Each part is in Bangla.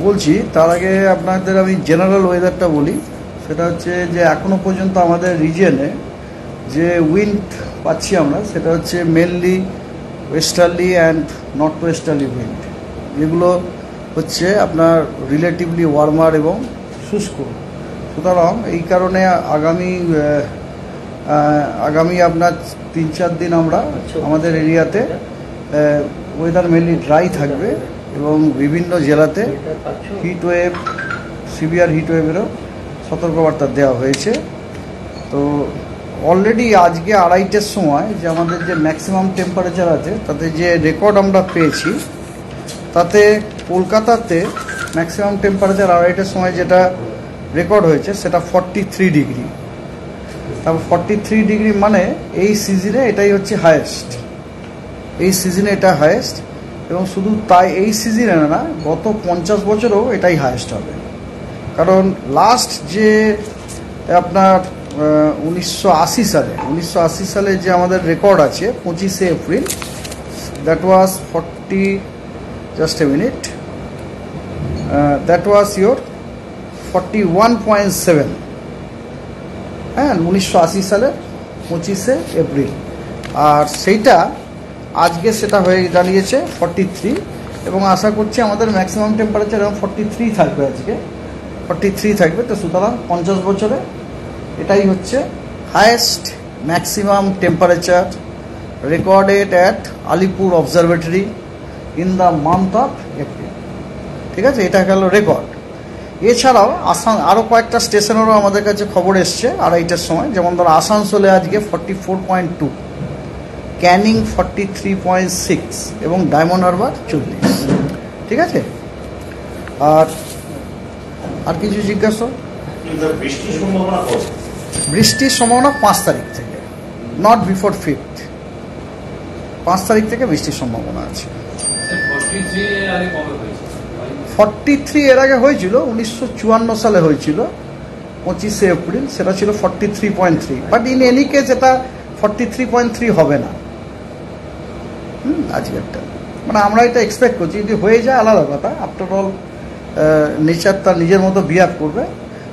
বলছি তার আগে আপনাদের আমি জেনারেল ওয়েদারটা বলি। সেটা হচ্ছে যে এখনও পর্যন্ত আমাদের রিজিয়নে যে উইন্ড পাচ্ছি আমরা, সেটা হচ্ছে mainly westerly and north westerly wind, যেগুলো হচ্ছে আপনার রিলেটিভলি ওয়ার্মার এবং শুষ্ক। সুতরাং এই কারণে আগামী আপনার 3-4 দিন আমরা আমাদের এরিয়াতে ওয়েদার মেনলি ড্রাই থাকবে এবং বিভিন্ন জেলাতে হিটওয়েভ, সিভিয়ার হিটওয়েভেরও সতর্কবার্তা দেওয়া হয়েছে। তো অলরেডি আজকে 2:30-টের সময় যে আমাদের যে ম্যাক্সিমাম টেম্পারেচার আছে, তাতে যে রেকর্ড আমরা পেয়েছি, তাতে কলকাতাতে ম্যাক্সিমাম টেম্পারেচার 2:30-টের সময় যেটা রেকর্ড হয়েছে সেটা 43 ডিগ্রি। তারপর 43 ডিগ্রি মানে এই সিজনে এটাই হচ্ছে হায়েস্ট, এই সিজনে এটা হায়েস্ট। এবং শুধু তাই এই সিজনে না, গত 50 বছরেও এটাই হায়েস্ট হবে। কারণ লাস্ট যে আপনার 1980 সালে যে আমাদের রেকর্ড আছে 25শে এপ্রিল, দ্যাট ওয়াজ 41.7, হ্যাঁ, 1980 সালের 25শে এপ্রিল। আর সেইটা আজকে সেটা হয়ে দাঁড়িয়েছে 43, এবং আশা করছি আমাদের ম্যাক্সিমাম টেম্পারেচার এবং 43 থাকবে, আজকে 43 থাকবে। তো সুতরাং 50 বছরে এটাই হচ্ছে highest maximum temperature recorded at Alipore observatory in the month of April. ঠিক আছে, এটা গেল রেকর্ড। এছাড়াও আরও কয়েকটা স্টেশনেরও আমাদের কাছে খবর এসছে 2:30-টের সময়। যেমন ধরো আসানসোলে আজকে 44.2, ক্যানিং 43.6 এবং ডায়মন্ড হারবার 40। ঠিক আছে, আর কিছু জিজ্ঞাসা? বৃষ্টির সম্ভাবনা 5 তারিখ থেকে, নট বিফোর 5th। 5 তারিখ থেকে বৃষ্টির সম্ভাবনা আছে। 43 এর আগে হয়েছিল, 1954 সালে হয়েছিল 25শে এপ্রিল, সেটা ছিল 43.3। বাট ইন এনি কেস এটা 43.3 হবে না আজকেরটা। মানে আমরা এটা এক্সপেক্ট করছি, যদি হয়ে যায় আলাদা কথা। আফটার অল নেচার তার নিজের মতো বিহেভ করবে।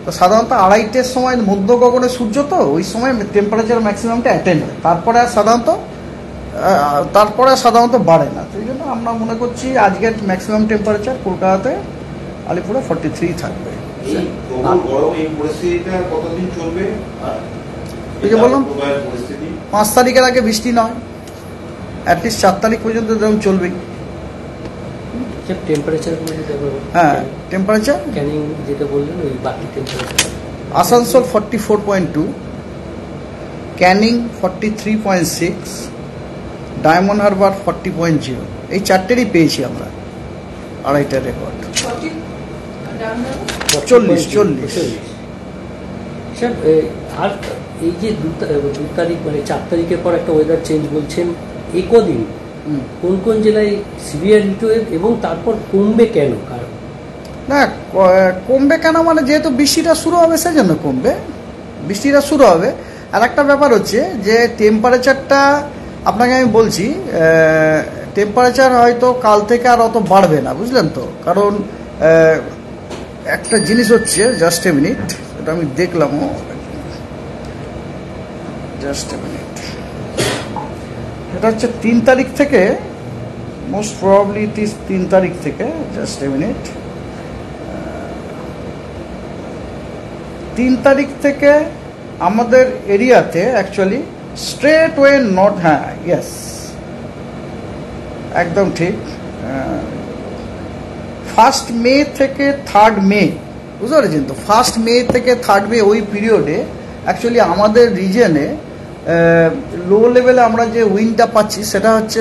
তো সাধারণত 2:30-টের সময় মধ্য গগনে সূর্য, তো ওই সময় টেম্পারেচার ম্যাক্সিমামটা অ্যাটেন্ড হয়, তারপরে সাধারণত বাড়ে না। সেই জন্য আমরা মনে করছি আজকের ম্যাক্সিমাম টেম্পারেচার কলকাতাতে, আলিপুরে 43 থাকবে। এই যে বললাম 5 তারিখের আগে বৃষ্টি নয়, অ্যাটলিস্ট 4 তারিখ পর্যন্ত যেমন চলবেই। হ্যাঁ, টেম্পারেচার আসানসোল 44.2, ক্যানিং 43.6, ডায়মন্ড হারবার 40.0। এই 4টেরই পেয়েছি আমরা 2:30-টার রেকর্ড। 40। আর এই যে 2 তারিখ মানে 4 তারিখের পর একটা ওয়েদার চেঞ্জ বলছেন, এই কদিন কোন কোন জেলায় সিভিয়ার হিটওয়েভ, এবং তারপর কমবে কেন? কারণ না, কমবে কেন মানে যেহেতু বৃষ্টিটা শুরু হবে সেজন্য কমবে, বৃষ্টিটা শুরু হবে। আর একটা ব্যাপার হচ্ছে যে টেম্পারেচারটা আপনাকে আমি বলছি, টেম্পারেচার হয়তো কাল থেকে আর অত বাড়বে না, বুঝলেন তো। কারণ একটা জিনিস হচ্ছে, জাস্ট এ মিনিট, এটা আমি দেখলাম, জাস্ট এ মিনিট, এটা হচ্ছে 3 তারিখ থেকে, মোস্ট প্রবাবলি ইট ইজ 3 তারিখ থেকে, জাস্ট এ মিনিট, 3 তারিখ থেকে আমাদের এরিয়াতে অ্যাকচুয়ালি স্ট্রেট ওয়ে নর্থ, হ্যাঁ ইয়েস একদম ঠিক, 1 মে থেকে 3 মে, বুঝতে পেরেছেন তো। 1 মে থেকে 3 মে ওই পিরিয়ডে অ্যাকচুয়ালি আমাদের রিজনে লো লেভেলে আমরা যে উইন্ডটা পাচ্ছি সেটা হচ্ছে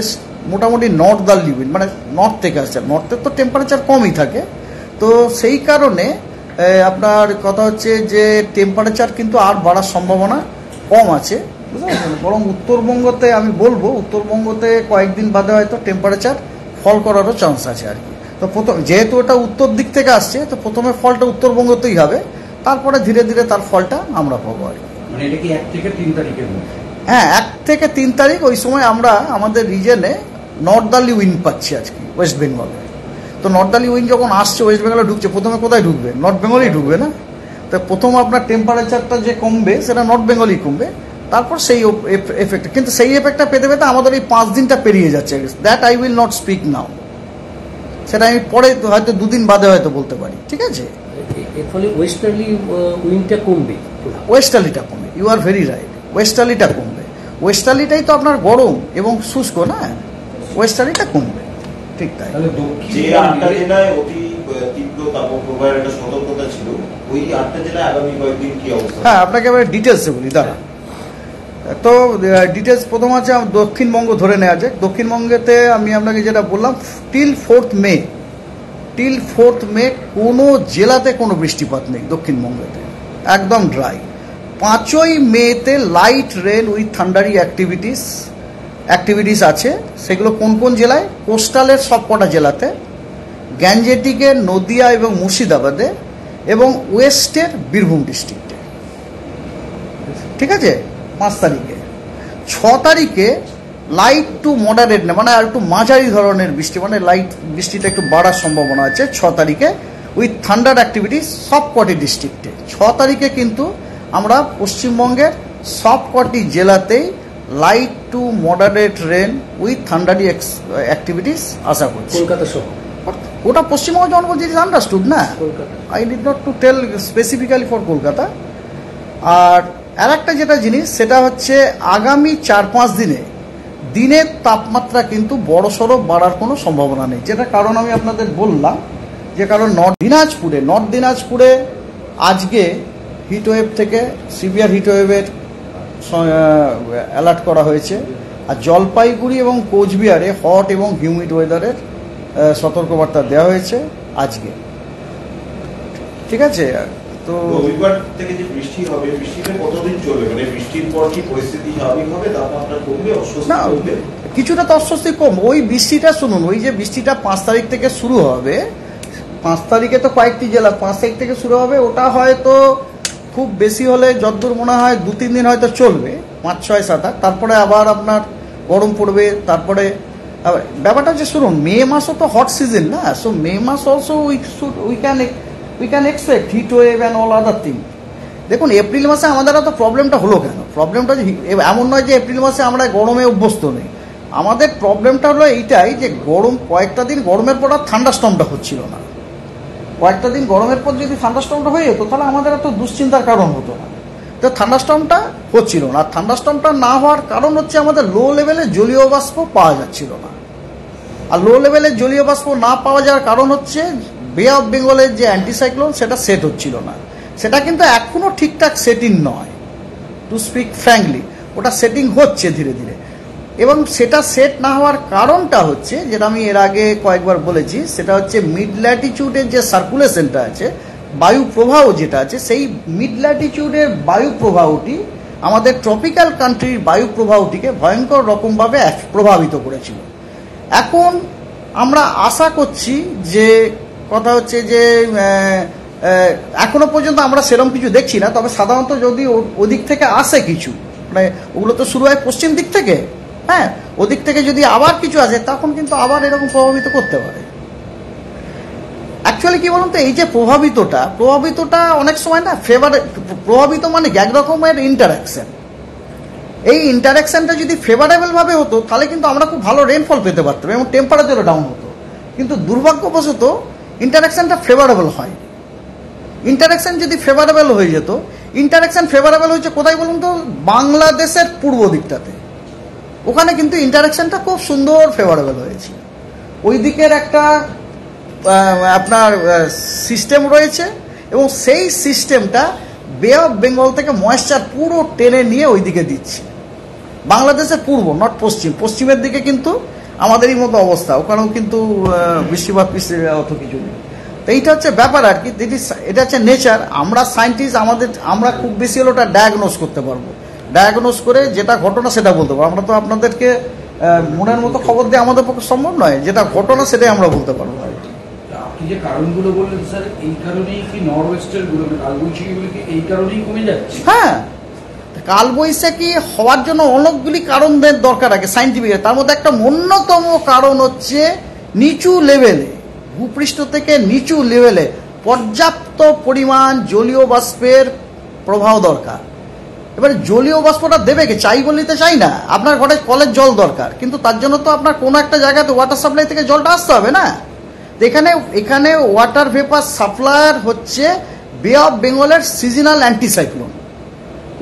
মোটামুটি নর্দার্লি উইন্ড, মানে নর্থ থেকে আসছে। নর্থের তো টেম্পারেচার কমই থাকে, তো সেই কারণে আপনার কথা হচ্ছে যে টেম্পারেচার কিন্তু আর বাড়ার সম্ভাবনা কম আছে, বুঝতে পারছেন। বরং উত্তরবঙ্গতে আমি বলবো, উত্তরবঙ্গতে কয়েকদিন বাদে হয়তো টেম্পারেচার ফল করারও চান্স আছে আর কি। তো যেহেতু ওটা উত্তর দিক থেকে আসছে, তো প্রথমে ফলটা উত্তরবঙ্গতেই হবে, তারপরে ধীরে ধীরে তার ফলটা আমরা পাবো আর কি। মানে এটা কি 1 থেকে 3 তারিখের মধ্যে? হ্যাঁ, 1 থেকে 3 তারিখ ওই সময় আমরা আমাদের রিজনে নর্দার্লি উইন্ড পাচ্ছি আজকে ওয়েস্ট বেঙ্গলে। তো নর্দার্লি উইন্ড যখন আসছে ওয়েস্ট বেঙ্গলে ঢুকছে, প্রথমে কোথায় ঢুকবে? নর্থ বেঙ্গলেই ঢুকবে না? তো প্রথম আপনার টেম্পারেচারটা যে কমবে সেটা নর্থ বেঙ্গলেই কমবে, তারপর সেই এফেক্ট, কিন্তু সেই এফেক্টটা পেতে পেতে আমাদের এই 5 দিনটা পেরিয়ে যাচ্ছে। That I will not speak now, সেটা আমি পরে হয়তো 2 দিন বাদে হয়তো বলতে পারি, ঠিক আছে? এর ফলে ওয়েস্টার্লি উইন্ডটা কমবে, ওয়েস্টার্লিটা কমে, ইউ আর ভেরি রাইট, ওয়েস্টার্লিটা কমবে। ওয়েস্টার্লিটাই তো আপনার গরম এবং শুষ্ক না, ওয়েস্টার্লিটা কমবে, ঠিক তাই। তাহলে যে 8টা জেলায় অতি তীব্র তাপপ্রবাহের একটা সতর্কতা ছিল, ওই 8টা জেলায় আগামী কয়েকদিন কি অবস্থা? হ্যাঁ, আপনাকে এবার ডিটেলসে বলি, দাঁড়া। তো ডিটেলস প্রথম আছে দক্ষিণবঙ্গ ধরে নেওয়া যাক। দক্ষিণবঙ্গেতে আমি আপনাকে যেটা বললাম, টিল 4th মে কোনো জেলাতে কোনো বৃষ্টিপাত নেই দক্ষিণবঙ্গেতে, একদম ড্রাই। 5ই মেতে light rain with thundery activities আছে। সেগুলো কোন কোন জেলায়? কোস্টালের সব কটা জেলাতে, গ্যাঞ্জেটিকের নদিয়া এবং মুর্শিদাবাদে, এবং ওয়েস্টের বীরভূম ডিস্ট্রিক্টে, ঠিক আছে? 5 তারিখে। 6 তারিখে লাইট টু মডারেট না, মানে আর একটু মাঝারি ধরনের বৃষ্টি, মানে লাইট বৃষ্টিটা একটু বাড়ার সম্ভাবনা আছে 6 তারিখে উইথ থান্ডার অ্যাক্টিভিটিস সব কটি ডিস্ট্রিক্টে। 6 তারিখে কিন্তু আমরা পশ্চিমবঙ্গের সব কটি জেলাতেই light to moderate rain with thundery activities আশা করছি। কলকাতা সহ ওটা পশ্চিমবঙ্গ যখন বলছি ইজ আন্ডারস্টুড না, Kolkata. I did not to tell specifically for Kolkata. আর একটা যেটা জিনিস সেটা হচ্ছে আগামী 4-5 দিনে দিনের তাপমাত্রা কিন্তু বড়সড় বাড়ার কোনো সম্ভাবনা নেই, যেটা কারণ আমি আপনাদের বললাম, যে কারণ নর্থ দিনাজপুরে আজকে হিটওয়েভ থেকে সিভিয়ার হিটওয়েভের অ্যালার্ট করা হয়েছে। আর জলপাইগুড়ি এবং কোচবিহারে হট এবং হিউমিড ওয়েদারের সতর্কবার্তা দেওয়া হয়েছে আজকে, ঠিক আছে? তো রবিবার থেকে যে বৃষ্টি হবে, বৃষ্টিটা কতদিন চলবে? মানে বৃষ্টির পর কি পরিস্থিতি স্বাভাবিক হবে? তাপমাত্রা কমবে, অস্বস্তি না, কমবে? কিছুটা তো অস্বস্তি কম। ওই বৃষ্টিটা শুনুন, ওই যে বৃষ্টিটা 5 তারিখ থেকে শুরু হবে, 5 তারিখে তো কয়েকটি জেলা 5 তারিখ থেকে শুরু হবে, ওটা হয়তো খুব বেশি হলে যতদূর মনে হয় 2-3 দিন হয়তো চলবে, 5, 6, 7, 8, তারপরে আবার আপনার গরম পড়বে। তারপরে ব্যাপারটা হচ্ছে শুনুন, মে মাসও তো হট সিজন না, সো মে মাস also we can expect heat wave and all other thing. দেখুন, এপ্রিল মাসে আমাদের এত প্রবলেমটা হলো কেন? প্রবলেমটা এমন নয় যে এপ্রিল মাসে আমরা গরমে অভ্যস্ত নেই, আমাদের প্রবলেমটা হলো এইটাই যে কয়েকটা দিন গরমের পর আর থান্ডারস্টর্মটা হচ্ছিল না। কয়েকটা দিন গরমের পর যদি থান্ডারস্টর্মটা হয়ে যেত তাহলে আমাদের এত দুশ্চিন্তার কারণ হতো না। তো থান্ডারস্টর্মটা হচ্ছিল না, আর থান্ডারস্টর্মটা না হওয়ার কারণ হচ্ছে আমাদের লো লেভেলে জলীয় বাষ্প পাওয়া যাচ্ছিল না। আর লো লেভেলের জলীয় বাষ্প না পাওয়া যাওয়ার কারণ হচ্ছে বে অফ বেঙ্গলের যে অ্যান্টিসাইক্লোন সেটা সেট হচ্ছিল না। সেটা কিন্তু এখনও ঠিকঠাক সেটিং নয়, টু স্পিক ফ্র্যাঙ্কলি। ওটা সেটিং হচ্ছে ধীরে ধীরে, এবং সেটা সেট না হওয়ার কারণটা হচ্ছে, যেটা আমি এর আগে কয়েকবার বলেছি, সেটা হচ্ছে মিড ল্যাটিটিউডের যে সার্কুলেশনটা আছে, বায়ু প্রবাহ যেটা আছে, সেই মিড ল্যাটিটিউডের বায়ু প্রবাহটি আমাদের ট্রপিক্যাল কান্ট্রির বায়ু প্রবাহটিকে ভয়ঙ্কর রকমভাবে প্রভাবিত করেছিল। এখন আমরা আশা করছি যে, কথা হচ্ছে যে এখনো পর্যন্ত আমরা সেরকম কিছু দেখছি না, তবে সাধারণত যদি ওদিক থেকে আসে কিছু, মানে ওগুলো তো শুরু হয় পশ্চিম দিক থেকে, হ্যাঁ, ওদিক থেকে যদি আবার কিছু আসে তখন কিন্তু আবার এরকম প্রভাবিত করতে পারে। অ্যাকচুয়ালি কি বলুন তো, এই যে প্রভাবিতটা অনেক সময় না প্রভাবিত মানে এক রকমের ইন্টারাকশন। এই ইন্টারাকশনটা যদি ফেভারেবল ভাবে হতো তাহলে কিন্তু আমরা খুব ভালো রেনফল পেতে পারতাম এবং টেম্পারেচারও ডাউন হতো, কিন্তু দুর্ভাগ্যবশত ইন্টারাকশনটা ফেভারেবল হয়। ইন্টারাকশন যদি ফেভারেবল হয়ে যেত, ইন্টারাকশন ফেভারেবল হয়েছে কোথায় বলুন তো? বাংলাদেশের পূর্ব দিকটাতে, ওখানে কিন্তু ইন্টারাকশনটা খুব সুন্দর ফেভারেবল হয়েছে। ওই দিকের একটা আপনার সিস্টেম রয়েছে, এবং সেই সিস্টেমটা বে অফ বেঙ্গল থেকে ময়েশ্চার পুরো টেনে নিয়ে ওই দিকে দিচ্ছে। বাংলাদেশের পূর্ব, নট পশ্চিমের দিকে কিন্তু আমাদেরই মতো অবস্থা, ওখানেও কিন্তু বৃষ্টিপাত অত কিছু নেই। তো এইটা হচ্ছে ব্যাপার আর কি, এটা হচ্ছে নেচার। আমরা সায়েন্টিস্ট, আমরা খুব বেশি হলে ওটা ডায়াগনোজ করতে পারবো, ডায়াগনোজ করে যেটা ঘটনা সেটা বলতে পারবো। আমরা তো আপনাদেরকে মনের মতো খবর দিয়ে আমাদের পক্ষে সম্ভব নয়, যেটা ঘটনা সেটাই আমরা বলতে পারবো। আপনি যে কারণগুলো বললেন স্যার, এই কারণেই কি নর্থ ওয়েস্টার গুলো, কালবৈশাখীগুলো কি এই কারণেই কমে যাচ্ছে? হ্যাঁ, কালবৈশাখী হওয়ার জন্য অনেকগুলি কারণের দরকার আছে সাইন্টিফিক। তার মধ্যে একটা অন্যতম কারণ হচ্ছে নিচু লেভেলে ভূপৃষ্ঠ থেকে নিচু লেভেলে পর্যাপ্ত পরিমাণ জলীয় বাষ্পের প্রবাহ দরকার। এবারে জলীয় বাষ্পটা দেবে কি? চাই বলতে চাই না, আপনার ঘরে কলের জল দরকার, কিন্তু তার জন্য তো আপনার কোনো একটা জায়গাতে ওয়াটার সাপ্লাই থেকে জলটা আসতে হবে না। এখানে ওয়াটার ভেপার সাপ্লায়ার হচ্ছে বে অফ বেঙ্গলের সিজনাল অ্যান্টিসাইক্লোন।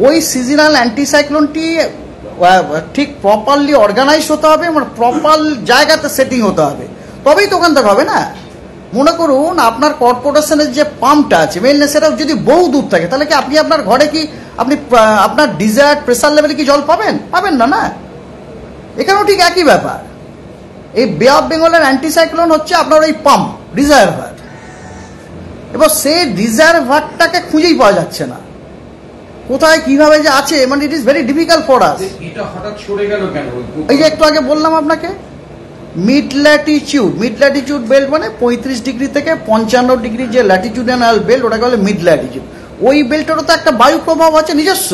ওই সিজনাল অ্যান্টিসাইক্লোনটি ঠিক প্রপারলি অর্গানাইজ হতে হবে, মানে প্রপার জায়গাতে সেটিং হতে হবে, তবেই তো ওখান থেকে হবে না। মনে করুন আপনার কর্পোরেশনের যে পাম্পটা আছে মেইনলি, সেটা যদি বহু দূর থাকে, তাহলে কি আপনি আপনার ঘরে কি আপনি আপনার ডিজায়ার্ড প্রেসার লেভেলে কি জল পাবেন? পাবেন না, না। এখানেও ঠিক একই ব্যাপার। এই বে অফ বেঙ্গলের অ্যান্টিসাইক্লোন হচ্ছে আপনার ওই পাম্প রিজার্ভার। এবার সেই রিজার্ভারটাকে খুঁজেই পাওয়া যাচ্ছে না, কোথায় কিভাবে যে আছে, মানে it is very difficult for us. এটা হঠাৎ সরে গেল কেন? এই যে একটু আগে বললাম আপনাকে, মিড ল্যাটিটিউড বেল্ট মানে 35 ডিগ্রি থেকে 55 ডিগ্রি যে ল্যাটিটিউডাল বেল্ট, ওটাকে বলে মিড ল্যাটিটিউড। ওই বেল্টেরও তো একটা বায়ু প্রবাহ আছে নিজস্ব।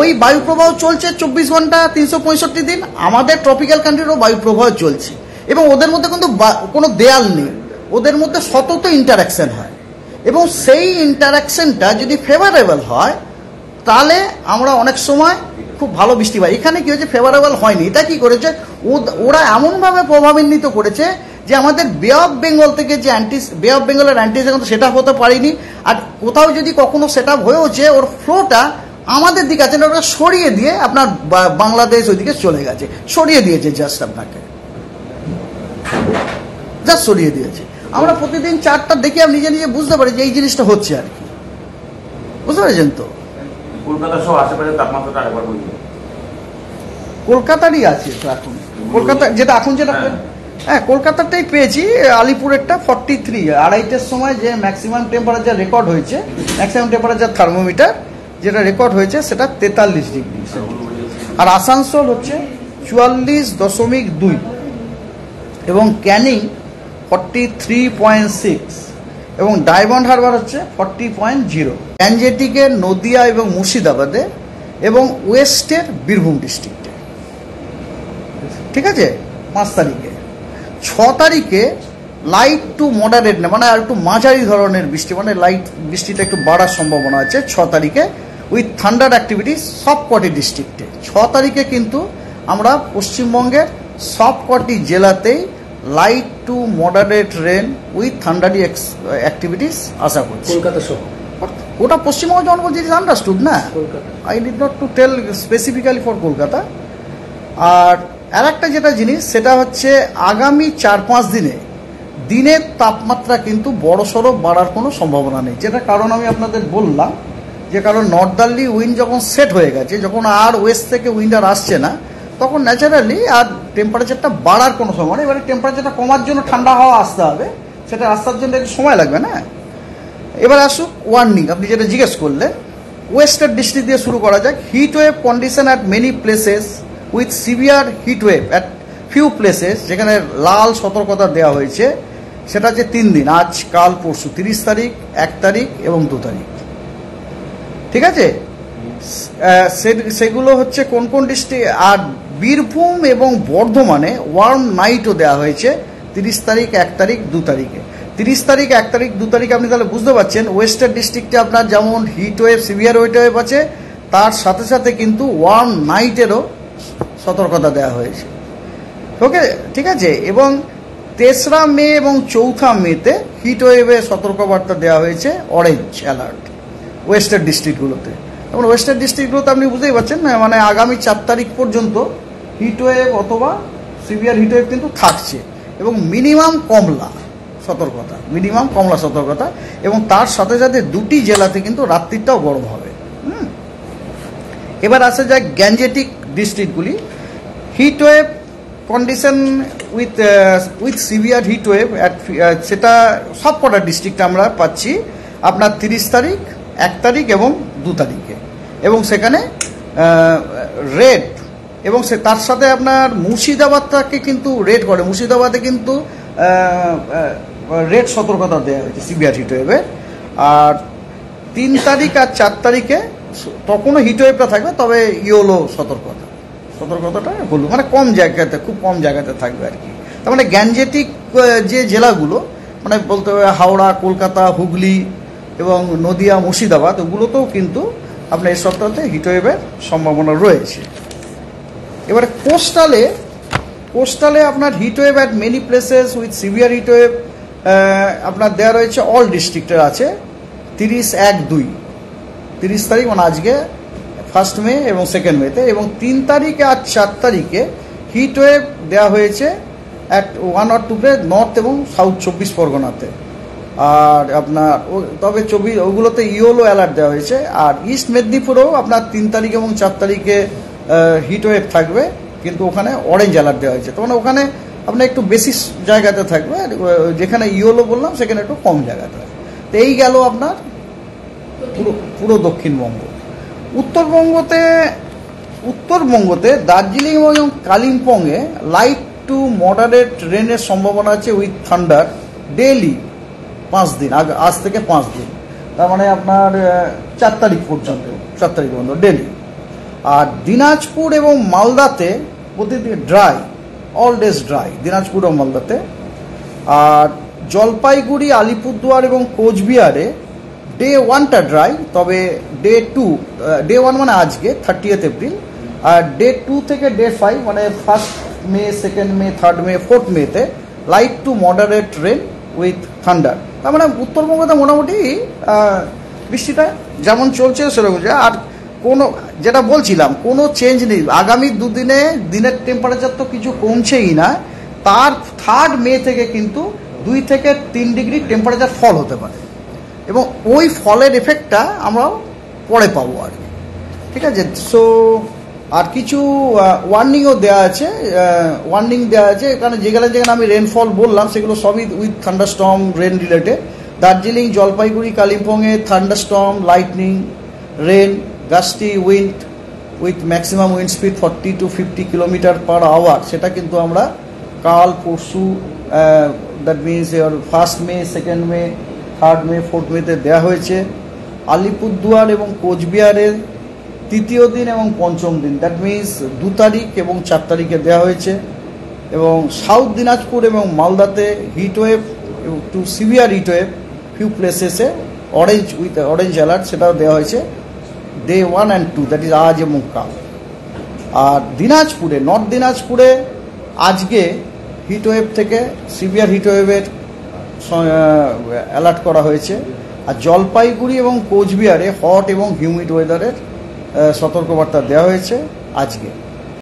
ওই বায়ু প্রবাহ চলছে 24 ঘন্টা 365 দিন। আমাদের ট্রপিক্যাল কান্ট্রিরও বায়ু প্রবাহ চলছে, এবং ওদের মধ্যে কিন্তু কোনো দেয়াল নেই, ওদের মধ্যে সতত ইন্টারাকশন হয়, এবং সেই ইন্টারাকশনটা যদি ফেভারেবল হয় তাহলে আমরা অনেক সময় খুব ভালো বৃষ্টি পাই। এখানে কি হয়েছে, ফেভারেবল হয়নি। এটা কি করেছে, ওরা এমনভাবে প্রভাবান্বিত করেছে যে আমাদের বে অফ বেঙ্গল থেকে যে বে অফ বেঙ্গলের অ্যান্টিসাইক্লোন সেটা হতে পারেনি। আর কোথাও যদি কখনো সেটা হয়েওছে, ওর ফ্লোটা আমাদের দিকে আছে, ওটা সরিয়ে দিয়ে আপনার বাংলাদেশ ওইদিকে চলে গেছে, সরিয়ে দিয়েছে, জাস্ট সরিয়ে দিয়েছে। আমরা প্রতিদিন চারটা দেখে আমি নিজে নিজে বুঝতে পারি যে এই জিনিসটা হচ্ছে আর কি, বুঝতে পেরেছেন তো? কলকাতা সহ আশেপাশে তাপমাত্রাটা আরেকবার বলি। কলকাতারই আছে তো এখন, কলকাতা যেটা এখন যেটা, হ্যাঁ কলকাতাটাই পেয়েছি। আলিপুরেরটা 43 আড়াইটের সময় যে ম্যাক্সিমাম টেম্পারেচার রেকর্ড হয়েছে, ম্যাক্সিমাম টেম্পারেচার থার্মোমিটার যেটা রেকর্ড হয়েছে সেটা 43 ডিগ্রি। আর আসানসোল হচ্ছে 44.2, এবং ক্যানিং 43.6, এবং ডায়মন্ড হারবার হচ্ছে 40.0। গ্যাঞ্জেটিকে নদিয়া এবং মুর্শিদাবাদে, এবং ওয়েস্টের বীরভূম ডিস্ট্রিক্টে। ঠিক আছে, 5 তারিখে। 6 তারিখে লাইট টু মডারেট না, মানে আর একটু মাঝারি ধরনের বৃষ্টি, মানে লাইট বৃষ্টিটা একটু বাড়ার সম্ভাবনা আছে 6 তারিখে, উইথ থান্ডার অ্যাক্টিভিটি সবকটি ডিস্ট্রিক্টে। 6 তারিখে কিন্তু আমরা পশ্চিমবঙ্গের সবকটি জেলাতেই light to moderate rain with thundery activities আশা করছি। কলকাতা সহ ওটা পশ্চিমবঙ্গ যখন বলছি ইজ আন্ডারস্টুড না, I need not to tell specifically for Kolkata. আর একটা যেটা জিনিস সেটা হচ্ছে আগামী 4-5 দিনে দিনের তাপমাত্রা কিন্তু বড়সড় বাড়ার কোনো সম্ভাবনা নেই, যেটা কারণ আমি আপনাদের বললাম, যে কারণ নর্দার্লি উইন্ড যখন সেট হয়ে গেছে, যখন আর ওয়েস্ট থেকে উইন্ড আর আসছে না, তখন ন্যাচারালি আর টেম্পারেচারটা বাড়ার কোনো সময় নেই। এবারে টেম্পারেচারটা কমার জন্য ঠান্ডা হাওয়া আসতে হবে, সেটা আসার জন্য একটু সময় লাগবে না। এবার আসুক ওয়ার্নিং, আপনি যেটা জিজ্ঞেস করলেন, ওয়েস্টার্ন ডিস্ট্রিক্ট দিয়ে শুরু করা যাক। Hit wave condition at many places with severe heat wave at few places, যেখানে লাল সতর্কতা দেওয়া হয়েছে, সেটা হচ্ছে 3 দিন, আজ কাল পরশু, 30 তারিখ, 1 তারিখ এবং 2 তারিখ। ঠিক আছে, সেগুলো হচ্ছে কোন কোন ডিস্ট্রিক্ট। আর বীরভূম এবং বর্ধমানে ওয়ার্ম নাইটও দেওয়া হয়েছে 30 তারিখ, 1 তারিখ, 2 তারিখে। 30 তারিখ, 1 তারিখ, 2 তারিখে আপনি তাহলে বুঝতে পারছেন ওয়েস্টার্ন ডিস্ট্রিক্টে আপনার যেমন heat wave, severe heat wave আছে, তার সাথে সাথে কিন্তু ওয়ার্ম নাইটেরও সতর্কতা দেওয়া হয়েছে। ওকে, ঠিক আছে। এবং 3রা মে এবং 4থা মেতে হিট ওয়েভের সতর্কবার্তা দেওয়া হয়েছে, অরেঞ্জ অ্যালার্ট ওয়েস্টার্ন ডিস্ট্রিক্টগুলোতে। এবং ওয়েস্টার্ন ডিস্ট্রিক্টগুলোতে আপনি বুঝতেই পারছেন না, মানে আগামী 4 তারিখ পর্যন্ত হিট ওয়েভ অথবা সিভিয়ার হিট ওয়েভ কিন্তু থাকছে, এবং মিনিমাম কমলা সতর্কতা, এবং তার সাথে সাথে 2টি জেলাতে কিন্তু রাত্রিটাও গরম হবে। এবার আসা যায় গ্যাঞ্জেটিক ডিস্ট্রিক্টগুলি। Heat wave condition with severe heat wave সেটা সব কটা ডিস্ট্রিক্টে আমরা পাচ্ছি আপনার 30 তারিখ, 1 তারিখ এবং 2 তারিখে, এবং সেখানে রেড, এবং তার সাথে আপনার মুর্শিদাবাদটাকে কিন্তু রেড করে, মুর্শিদাবাদে কিন্তু রেড সতর্কতা দেওয়া হয়েছে সিভিয়ার হিট ওয়েভে। আর 3 তারিখ আর 4 তারিখে তখনও হিট ওয়েভটা থাকবে, তবে ইয়েলো সতর্কতাটা হলুদ, মানে কম জায়গাতে, খুব কম জায়গাতে থাকবে আর কি। তার মানে গ্যাঞ্জেটিক যে জেলাগুলো, মানে বলতে হবে হাওড়া, কলকাতা, হুগলি এবং নদিয়া, মুর্শিদাবাদ, ওগুলোতেও কিন্তু আপনার এই সপ্তাহতে হিটওয়েভের সম্ভাবনা রয়েছে। এবারে কোস্টালে আপনার heatwave at many places with severe heatwave আপনার দেওয়া রয়েছে, অল ডিস্ট্রিক্টের আছে 30/1/2 তারিখ, মানে আজকে 1 মে এবং 2 মেতে, এবং 3 তারিখে আর 4 তারিখে হিটওয়েভ দেওয়া হয়েছে অ্যাট 1 or 2 প্লেস নর্থ এবং সাউথ 24 পরগনাতে। আর আপনার তবে ওগুলোতে ইয়েলো অ্যালার্ট দেওয়া হয়েছে। আর ইস্ট মেদিনীপুরেও আপনার 3 তারিখ এবং 4 তারিখে হিটওয়েভ থাকবে, কিন্তু ওখানে অরেঞ্জ অ্যালার্ট দেওয়া হয়েছে। তো মানে ওখানে আপনার একটু বেশি জায়গাতে থাকবে, যেখানে ইয়েলো বললাম সেখানে একটু কম জায়গাতে থাকবে। তো এই গেল আপনার পুরো দক্ষিণবঙ্গ। উত্তরবঙ্গতে দার্জিলিং এবং কালিম্পংয়ে লাইট টু মডারেট রেনের সম্ভাবনা আছে উইথ থান্ডার ডেইলি 5 দিন, আজ থেকে 5 দিন, তার মানে আপনার 4 তারিখ পর্যন্ত ডেইলি। আর দিনাজপুর এবং মালদাতে প্রতিদিন dry, all days dry, Dinajpur ও মালদাতে। আর জলপাইগুড়ি, আলিপুরদুয়ার এবং কোচবিহারে ডে 1টা ড্রাই, তবে ডে 1 মানে আজকে 30 এপ্রিল, আর ডে 2 থেকে ডে 5 মানে 1 মে, 2 মে, 3 মে, 4 মেতে light to moderate rain with thunder. তার মানে উত্তরবঙ্গতে মোটামুটি বৃষ্টিটা যেমন চলছে সেরকম। আর কোনো, যেটা বলছিলাম, কোনো চেঞ্জ নেই। আগামী 2 দিনে দিনের টেম্পারেচার তো কিছু কমছেই না, তার 3 মে থেকে কিন্তু 2 থেকে 3 ডিগ্রি টেম্পারেচার ফল হতে পারে, এবং ওই ফলের এফেক্টটা আমরা পরে পাবো আর কি, ঠিক আছে। সো আর কিছু ওয়ার্নিংও দেওয়া আছে, কারণ যেখানে আমি রেনফল বললাম সেগুলো সবই with thunderstorm, rain related. Darjeeling, Jalpaiguri, কালিম্পংয়ে thunderstorm, lightning, rain, gusty wind with maximum wind speed 40 to 50 km/h, সেটা কিন্তু আমরা কাল পরশু, that means 1 May, 2 May, 3 May, 4 মেতে দেওয়া হয়েছে। আলিপুরদুয়ার এবং কোচবিহারের 3য় দিন এবং 5ম দিন, দ্যাট মিনস 2 তারিখ এবং 4 তারিখে দেওয়া হয়েছে। এবং সাউথ দিনাজপুর এবং মালদাতে heatwave to severe heatwave few প্লেসেসে অরেঞ্জ অ্যালার্ট, সেটাও দেওয়া হয়েছে ডে 1 and 2, দ্যাট ইজ আজ এবং কাল। আর দিনাজপুরে, নর্থ দিনাজপুরে আজকে হিটওয়েভ থেকে সিভিয়ার হিটওয়েভের অ্যালার্ট করা হয়েছে। আর জলপাইগুড়ি এবং কোচবিহারে হট এবং হিউমিড ওয়েদারের সতর্কবার্তা দেওয়া হয়েছে আজকে।